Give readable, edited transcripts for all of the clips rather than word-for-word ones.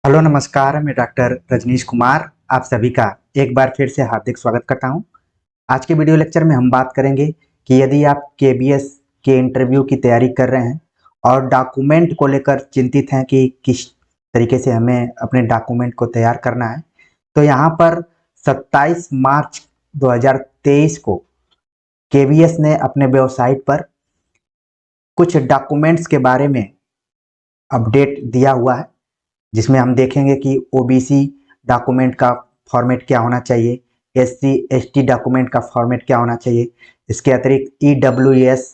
Hello नमस्कार, मैं doctor Rajneesh Kumar आप सभी का एक बार फिर से हार्दिक स्वागत करता हूं। आज के वीडियो लेक्चर में हम बात करेंगे कि यदि आप केबीएस के इंटरव्यू की तैयारी कर रहे हैं और डॉक्यूमेंट को लेकर चिंतित हैं कि किस तरीके से हमें अपने डॉक्यूमेंट को तैयार करना है, तो यहाँ पर 27 मार्च 2023 को केबीएस ने अपने वेबसाइट पर कुछ डॉक्यूमेंट्स के बारे में अपडेट दिया हुआ है, जिसमें हम देखेंगे कि ओबीसी डॉक्यूमेंट का फॉर्मेट क्या होना चाहिए, एससी एसटी डॉक्यूमेंट का फॉर्मेट क्या होना चाहिए, इसके अतिरिक्त ईडब्ल्यूएस,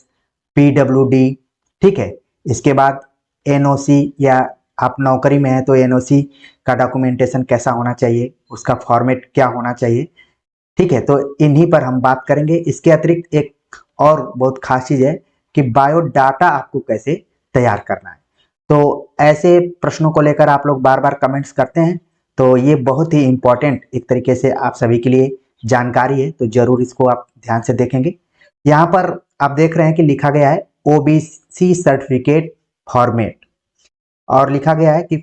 पीडब्ल्यूडी, ठीक है। इसके बाद एनओसी, या आप नौकरी में हैं तो एनओसी का डॉक्यूमेंटेशन कैसा होना चाहिए, उसका फॉर्मेट क्या होना चाहिए, ठीक है। तो इन्हीं पर हम बात करेंगे। इसके अतिरिक्त एक और बहुत खास चीज़ है कि बायोडाटा आपको कैसे तैयार करना है। तो ऐसे प्रश्नों को लेकर आप लोग बार बार कमेंट्स करते हैं, तो ये बहुत ही इम्पोर्टेंट एक तरीके से आप सभी के लिए जानकारी है, तो जरूर इसको आप ध्यान से देखेंगे। यहाँ पर आप देख रहे हैं कि लिखा गया है ओबीसी सर्टिफिकेट फॉर्मेट, और लिखा गया है कि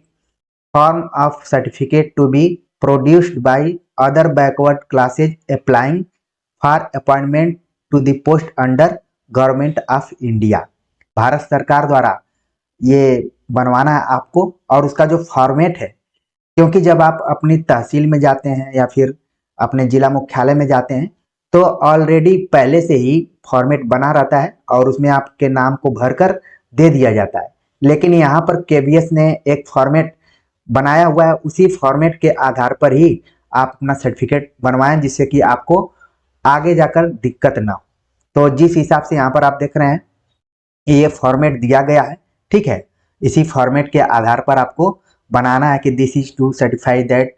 form of certificate to be produced by other backward classes applying for appointment to the post under government of India. Bharat सरकार द्वारा ये बनवाना है आपको, और उसका जो फॉर्मेट है, क्योंकि जब आप अपनी तहसील में जाते हैं या फिर अपने जिला मुख्यालय में जाते हैं तो ऑलरेडी पहले से ही फॉर्मेट बना रहता है और उसमें आपके नाम को भरकर दे दिया जाता है। लेकिन यहाँ पर केबीएस ने एक फॉर्मेट बनाया हुआ है, उसी फॉर्मेट के आधार पर ही आप अपना सर्टिफिकेट बनवाएं, जिससे कि आपको आगे जाकर दिक्कत ना हो। तो जिस हिसाब से यहाँ पर आप देख रहे हैं ये फॉर्मेट दिया गया है, ठीक है। इसी फॉर्मेट के आधार पर आपको बनाना है कि this is to certify that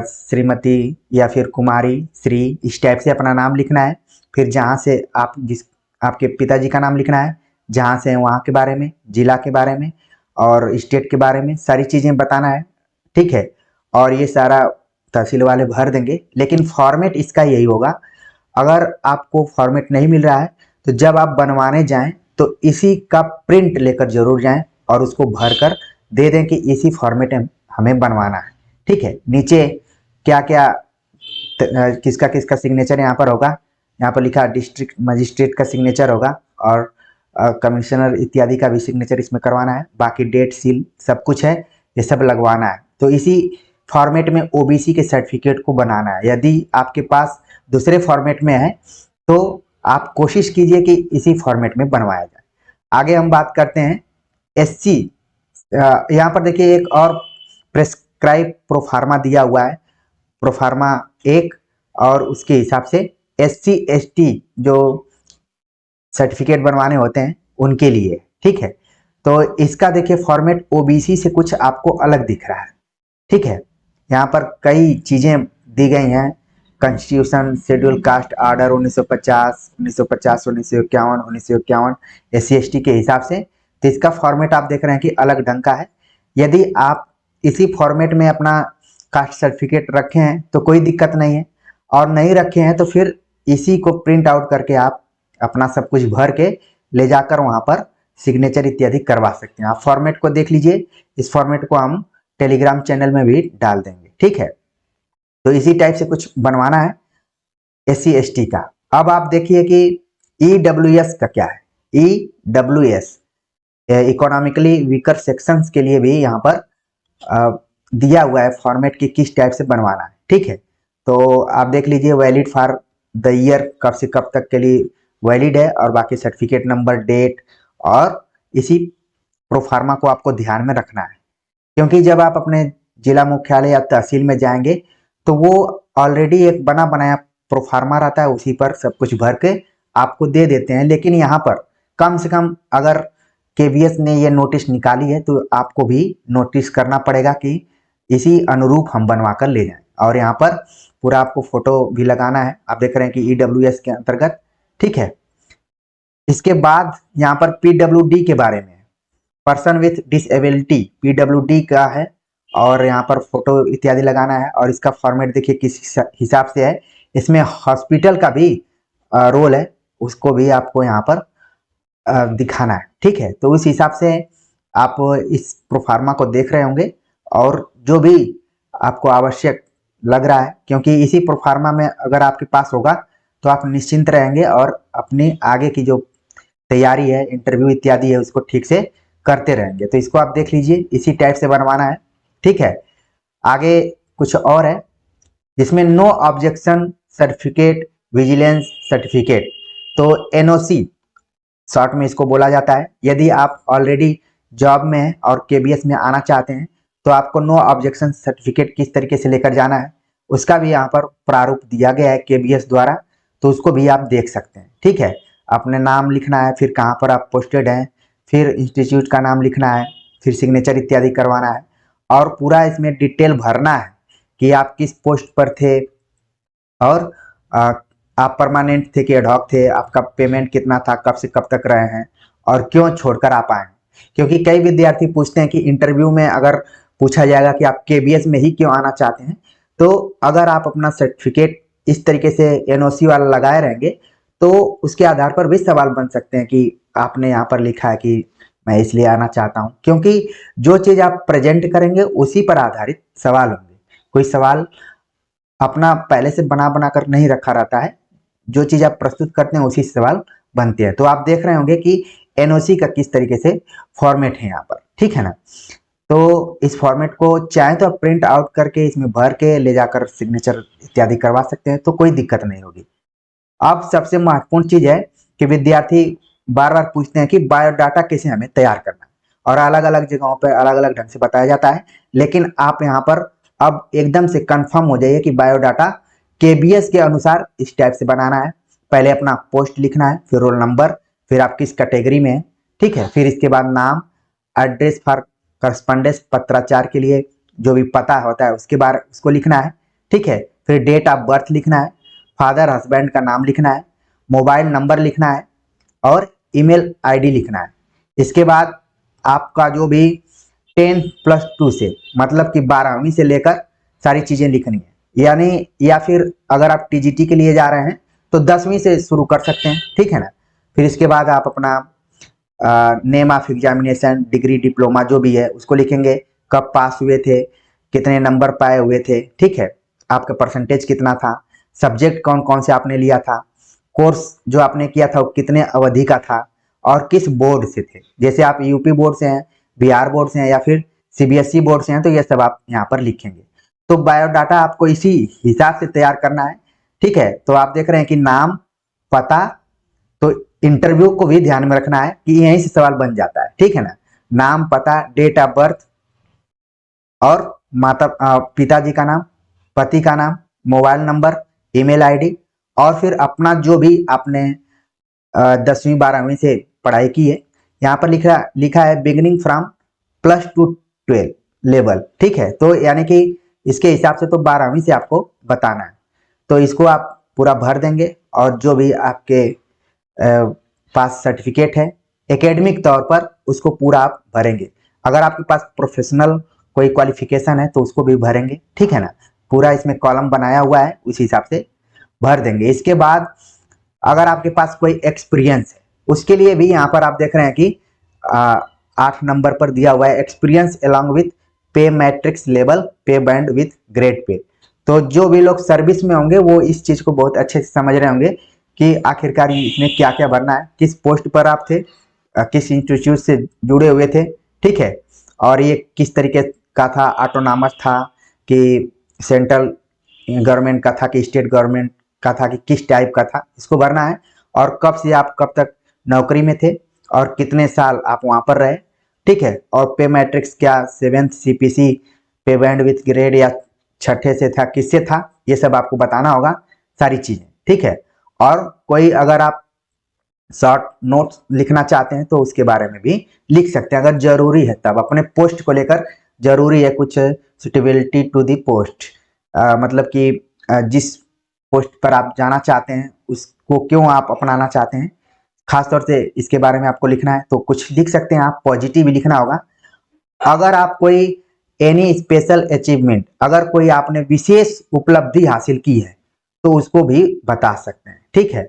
Shrimati या फिर कुमारी श्री, इस टाइप से अपना नाम लिखना है। फिर जहाँ से आप जिस आपके पिताजी का नाम लिखना है, जहाँ से वहाँ के बारे में, जिला के बारे में और स्टेट के बारे में सारी चीज़ें बताना है, ठीक है। और ये सारा तहसील वाले भर देंगे, लेकिन फॉर्मेट इसका यही होगा। अगर आपको फॉर्मेट नहीं मिल रहा है तो जब आप बनवाने जाएं तो इसी का प्रिंट लेकर जरूर जाएं और उसको भर कर दे दें कि इसी फॉर्मेट में हमें बनवाना है, ठीक है। नीचे क्या क्या किसका किसका सिग्नेचर यहाँ पर होगा, यहाँ पर लिखा डिस्ट्रिक्ट मजिस्ट्रेट का सिग्नेचर होगा और कमिश्नर इत्यादि का भी सिग्नेचर इसमें करवाना है। बाकी डेट सील सब कुछ है, ये सब लगवाना है। तो इसी फॉर्मेट में ओबीसी के सर्टिफिकेट को बनाना है। यदि आपके पास दूसरे फॉर्मेट में है तो आप कोशिश कीजिए कि इसी फॉर्मेट में बनवाया जाए। आगे हम बात करते हैं एससी। यहाँ पर देखिए एक और प्रेस्क्राइब प्रोफार्मा दिया हुआ है, प्रोफार्मा 1, और उसके हिसाब से एससी एसटी जो सर्टिफिकेट बनवाने होते हैं उनके लिए, ठीक है। तो इसका देखिए फॉर्मेट ओबीसी से कुछ आपको अलग दिख रहा है, ठीक है। यहाँ पर कई चीज़ें दी गई हैं, constitution, schedule caste order 1950, 1950, 1951, 1951 SC ST के हिसाब से। तो इसका फॉर्मेट आप देख रहे हैं कि अलग ढंग का है। यदि आप इसी फॉर्मेट में अपना कास्ट सर्टिफिकेट रखे हैं तो कोई दिक्कत नहीं है, और नहीं रखे हैं तो फिर इसी को प्रिंट आउट करके आप अपना सब कुछ भर के ले जाकर वहाँ पर सिग्नेचर इत्यादि करवा सकते हैं। आप फॉर्मेट को देख लीजिए, इस फॉर्मेट को हम टेलीग्राम चैनल में भी डाल देंगे, ठीक है। तो इसी टाइप से कुछ बनवाना है एससी एसटी का। अब आप देखिए कि ईडब्ल्यूएस का क्या है। ईडब्ल्यूएस इकोनॉमिकली वीकर सेक्शंस के लिए भी यहाँ पर दिया हुआ है फॉर्मेट की किस टाइप से बनवाना है, ठीक है। तो आप देख लीजिए वैलिड फॉर द ईयर, कब से कब तक के लिए वैलिड है, और बाकी सर्टिफिकेट नंबर, डेट, और इसी प्रोफार्मा को आपको ध्यान में रखना है, क्योंकि जब आप अपने जिला मुख्यालय या तहसील में जाएंगे तो वो ऑलरेडी एक बना बनाया प्रोफार्मा रहता है, उसी पर सब कुछ भर के आपको दे देते हैं। लेकिन यहाँ पर कम से कम अगर केबीएस ने ये नोटिस निकाली है तो आपको भी नोटिस करना पड़ेगा कि इसी अनुरूप हम बनवा कर ले जाएं। और यहाँ पर पूरा आपको फोटो भी लगाना है, आप देख रहे हैं कि ईडब्ल्यूएस के अंतर्गत, ठीक है। इसके बाद यहाँ पर पीडब्ल्यूडी के बारे में, पर्सन विथ डिसेबिलिटी, पीडब्ल्यूडी का है, और यहाँ पर फोटो इत्यादि लगाना है। और इसका फॉर्मेट देखिए किस हिसाब से है, इसमें हॉस्पिटल का भी रोल है, उसको भी आपको यहाँ पर दिखाना है, ठीक है। तो उस हिसाब से आप इस प्रोफार्मा को देख रहे होंगे और जो भी आपको आवश्यक लग रहा है, क्योंकि इसी प्रोफार्मा में अगर आपके पास होगा तो आप निश्चिंत रहेंगे और अपनी आगे की जो तैयारी है, इंटरव्यू इत्यादि है, उसको ठीक से करते रहेंगे। तो इसको आप देख लीजिए, इसी टाइप से बनवाना है। ठीक है, आगे कुछ और है जिसमें no objection certificate, vigilance certificate, तो एनओसी शॉर्ट में इसको बोला जाता है। यदि आप ऑलरेडी जॉब में हैं और केबीएस में आना चाहते हैं तो आपको नो ऑब्जेक्शन सर्टिफिकेट किस तरीके से लेकर जाना है उसका भी यहाँ पर प्रारूप दिया गया है केबीएस द्वारा, तो उसको भी आप देख सकते हैं। ठीक है, अपने नाम लिखना है, फिर कहाँ पर आप पोस्टेड हैं, फिर इंस्टीट्यूट का नाम लिखना है, फिर सिग्नेचर इत्यादि करवाना है और पूरा इसमें डिटेल भरना है कि आप किस पोस्ट पर थे और आप परमानेंट थे कि एडहॉक थे, आपका पेमेंट कितना था, कब से कब तक रहे हैं और क्यों छोड़कर आप आए। क्योंकि कई विद्यार्थी पूछते हैं कि इंटरव्यू में अगर पूछा जाएगा कि आप केबीएस में ही क्यों आना चाहते हैं, तो अगर आप अपना सर्टिफिकेट इस तरीके से एनओसी वाला लगाए रहेंगे तो उसके आधार पर भी सवाल बन सकते हैं कि आपने यहाँ पर लिखा है कि मैं इसलिए आना चाहता हूँ, क्योंकि जो चीज़ आप प्रेजेंट करेंगे उसी पर आधारित सवाल होंगे। कोई सवाल अपना पहले से बना बना कर नहीं रखा रहता है, जो चीज़ आप प्रस्तुत करते हैं उसी सवाल बनते हैं। तो आप देख रहे होंगे कि एनओसी का किस तरीके से फॉर्मेट है यहाँ पर। ठीक है ना, तो इस फॉर्मेट को चाहे तो आप प्रिंट आउट करके इसमें भर के ले जाकर सिग्नेचर इत्यादि करवा सकते हैं, तो कोई दिक्कत नहीं होगी। अब सबसे महत्वपूर्ण चीज़ है कि विद्यार्थी बार बार पूछते हैं कि बायोडाटा कैसे हमें तैयार करना है, और अलग अलग जगहों पर अलग अलग ढंग से बताया जाता है। लेकिन आप यहाँ पर अब एकदम से कंफर्म हो जाइए कि बायोडाटा केबीएस के अनुसार इस टाइप से बनाना है। पहले अपना पोस्ट लिखना है, फिर रोल नंबर, फिर आप किस कैटेगरी में हैं। ठीक है, फिर इसके बाद नाम, एड्रेस फॉर करस्पॉन्डेंस, पत्राचार के लिए जो भी पता होता है उसके बारे उसको लिखना है। ठीक है, फिर डेट ऑफ बर्थ लिखना है, फादर हस्बैंड का नाम लिखना है, मोबाइल नंबर लिखना है और ईमेल आईडी लिखना है। इसके बाद आपका जो भी 10+2 से मतलब कि 12वीं से लेकर सारी चीज़ें लिखनी है, यानी या फिर अगर आप टीजीटी के लिए जा रहे हैं तो 10वीं से शुरू कर सकते हैं। ठीक है ना, फिर इसके बाद आप अपना name of examination, degree, diploma जो भी है उसको लिखेंगे, कब पास हुए थे, कितने नंबर पाए हुए थे। ठीक है, आपका परसेंटेज कितना था, सब्जेक्ट कौन कौन से आपने लिया था, कोर्स जो आपने किया था वो कितने अवधि का था और किस बोर्ड से थे। जैसे आप यूपी बोर्ड से हैं, बिहार बोर्ड से हैं या फिर सीबीएसई बोर्ड से हैं तो ये सब आप यहाँ पर लिखेंगे। तो बायोडाटा आपको इसी हिसाब से तैयार करना है। ठीक है, तो आप देख रहे हैं कि नाम, पता, तो इंटरव्यू को भी ध्यान में रखना है कि यहीं से सवाल बन जाता है। ठीक है ना, नाम, पता, डेट ऑफ बर्थ और पिताजी का नाम, पति का नाम, मोबाइल नंबर, ईमेल आईडी और फिर अपना जो भी आपने 10वीं 12वीं से पढ़ाई की है। यहाँ पर लिखा है बिगिनिंग फ्रॉम +2 12 लेवल। ठीक है, तो यानी कि इसके हिसाब से तो 12वीं से आपको बताना है, तो इसको आप पूरा भर देंगे और जो भी आपके पास सर्टिफिकेट है एकेडमिक तौर पर उसको पूरा आप भरेंगे। अगर आपके पास प्रोफेशनल कोई क्वालिफिकेशन है तो उसको भी भरेंगे। ठीक है ना, पूरा इसमें कॉलम बनाया हुआ है, उस हिसाब से भर देंगे। इसके बाद अगर आपके पास कोई एक्सपीरियंस है उसके लिए भी यहाँ पर आप देख रहे हैं कि 8 नंबर पर दिया हुआ है एक्सपीरियंस अलॉन्ग विथ पे मैट्रिक्स लेवल, पे बैंड विथ ग्रेड पे। तो जो भी लोग सर्विस में होंगे वो इस चीज़ को बहुत अच्छे से समझ रहे होंगे कि आखिरकार इसमें क्या क्या भरना है, किस पोस्ट पर आप थे, किस इंस्टीट्यूट से जुड़े हुए थे। ठीक है, और ये किस तरीके का था, ऑटोनॉमस था कि सेंट्रल गवर्नमेंट का था कि स्टेट गवर्नमेंट का था कि किस टाइप का था, इसको भरना है। और कब से आप कब तक नौकरी में थे और कितने साल आप वहाँ पर रहे। ठीक है, और पे मैट्रिक्स क्या 7th CPC, पे बैंड विथ ग्रेड या 6ठे से था, किससे था, ये सब आपको बताना होगा सारी चीज़ें। ठीक है, और कोई अगर आप शॉर्ट नोट्स लिखना चाहते हैं तो उसके बारे में भी लिख सकते हैं अगर जरूरी है, तब अपने पोस्ट को लेकर जरूरी है कुछ सुटेबिलिटी टू दी पोस्ट, मतलब कि जिस पोस्ट पर आप जाना चाहते हैं उसको क्यों आप अपनाना चाहते हैं, खासतौर से इसके बारे में आपको लिखना है तो कुछ लिख सकते हैं आप, पॉजिटिव भी लिखना होगा। अगर आप कोई एनी स्पेशल अचीवमेंट, अगर कोई आपने विशेष उपलब्धि हासिल की है तो उसको भी बता सकते हैं। ठीक है,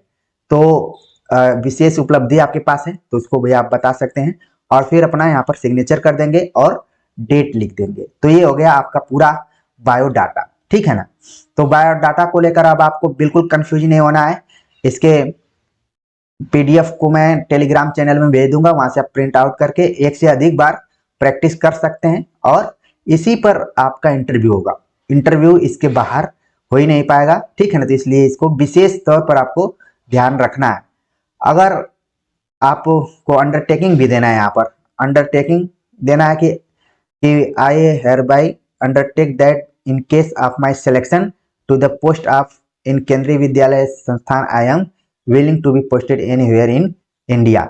तो विशेष उपलब्धि आपके पास है तो उसको भी आप बता सकते हैं और फिर अपना यहाँ पर सिग्नेचर कर देंगे और डेट लिख देंगे। तो ये हो गया आपका पूरा बायोडाटा, ठीक है ना। तो बायोडाटा को लेकर अब आपको बिल्कुल कंफ्यूज नहीं होना है। इसके पीडीएफ को मैं टेलीग्राम चैनल में भेज दूंगा, वहां से आप प्रिंट आउट करके एक से अधिक बार प्रैक्टिस कर सकते हैं और इसी पर आपका इंटरव्यू होगा। इंटरव्यू इसके बाहर हो ही नहीं पाएगा, ठीक है ना। तो इसलिए इसको विशेष तौर पर आपको ध्यान रखना है। अगर आपको अंडरटेकिंग भी देना है, यहाँ पर अंडरटेकिंग देना है कि I hereby undertake that in case of my selection to the post of in Kendriya Vidyalaya Sansthan I am willing to be posted anywhere in India.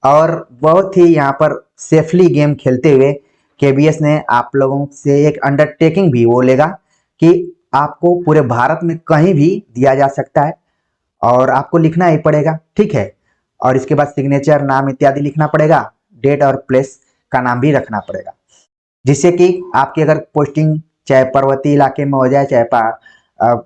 और बहुत ही यहाँ पर सेफली गेम खेलते हुए केबीएस ने आप लोगों से एक अंडरटेकिंग भी वो लेगा कि आपको पूरे भारत में कहीं भी दिया जा सकता है और आपको लिखना ही पड़ेगा, ठीक है। और इसके बाद सिग्नेचर, नाम इत्यादि लिखना पड़ेगा, डेट और प्लेस का नाम भी रखना पड़ेगा, जिससे कि आपकी अगर पोस्टिंग चाहे पर्वतीय इलाके में हो जाए, चाहे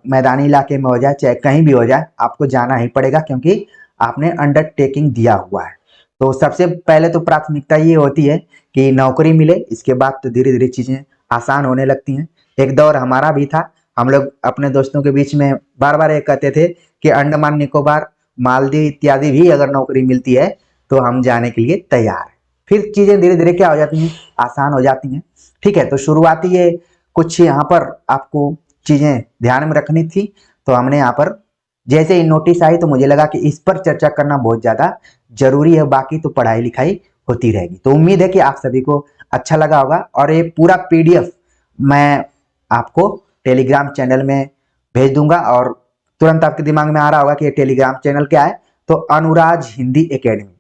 मैदानी इलाके में हो जाए, चाहे कहीं भी हो जाए, आपको जाना ही पड़ेगा क्योंकि आपने अंडरटेकिंग दिया हुआ है। तो सबसे पहले तो प्राथमिकता ये होती है कि नौकरी मिले, इसके बाद तो धीरे धीरे चीजें आसान होने लगती हैं। एक दौर हमारा भी था, हम लोग अपने दोस्तों के बीच में बार बार ये कहते थे कि अंडमान निकोबार, मालदीव इत्यादि भी अगर नौकरी मिलती है तो हम जाने के लिए तैयार हैं। फिर चीजें धीरे धीरे क्या हो जाती हैं, आसान हो जाती हैं, ठीक है। तो शुरुआती ये कुछ यहाँ पर आपको चीजें ध्यान में रखनी थी, तो हमने यहाँ पर जैसे ही नोटिस आई तो मुझे लगा कि इस पर चर्चा करना बहुत ज्यादा जरूरी है, बाकी तो पढ़ाई लिखाई होती रहेगी। तो उम्मीद है कि आप सभी को अच्छा लगा होगा और ये पूरा पीडीएफ मैं आपको टेलीग्राम चैनल में भेज दूंगा और तुरंत आपके दिमाग में आ रहा होगा कि ये टेलीग्राम चैनल क्या है। तो अनुराज हिंदी एकेडमी,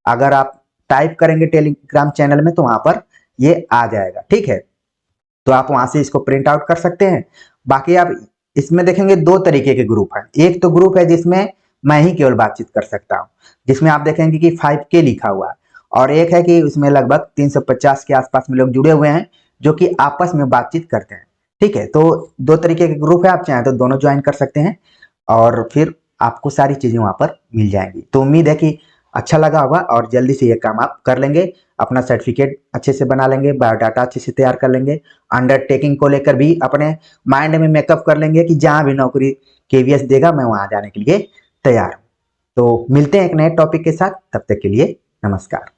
अगर आप टाइप करेंगे टेलीग्राम चैनल में तो वहां पर ये आ जाएगा, ठीक है। तो आप वहां से इसको प्रिंट आउट कर सकते हैं। बाकी आप इसमें देखेंगे दो तरीके के ग्रुप हैं। एक तो ग्रुप है जिसमें मैं ही केवल बातचीत कर सकता हूँ, जिसमें आप देखेंगे कि 5K लिखा हुआ है, और एक है कि उसमें लगभग 350 के आसपास में लोग जुड़े हुए हैं जो कि आपस में बातचीत करते हैं, ठीक है। तो दो तरीके के ग्रुप है, आप चाहें तो दोनों ज्वाइन कर सकते हैं और फिर आपको सारी चीजें वहां पर मिल जाएंगी। तो उम्मीद है कि अच्छा लगा होगा और जल्दी से ये काम आप कर लेंगे, अपना सर्टिफिकेट अच्छे से बना लेंगे, बायोडाटा अच्छे से तैयार कर लेंगे, अंडरटेकिंग को लेकर भी अपने माइंड में मेकअप कर लेंगे कि जहां भी नौकरी केवीएस देगा मैं वहां जाने के लिए तैयार हूं। तो मिलते हैं एक नए टॉपिक के साथ, तब तक के लिए नमस्कार।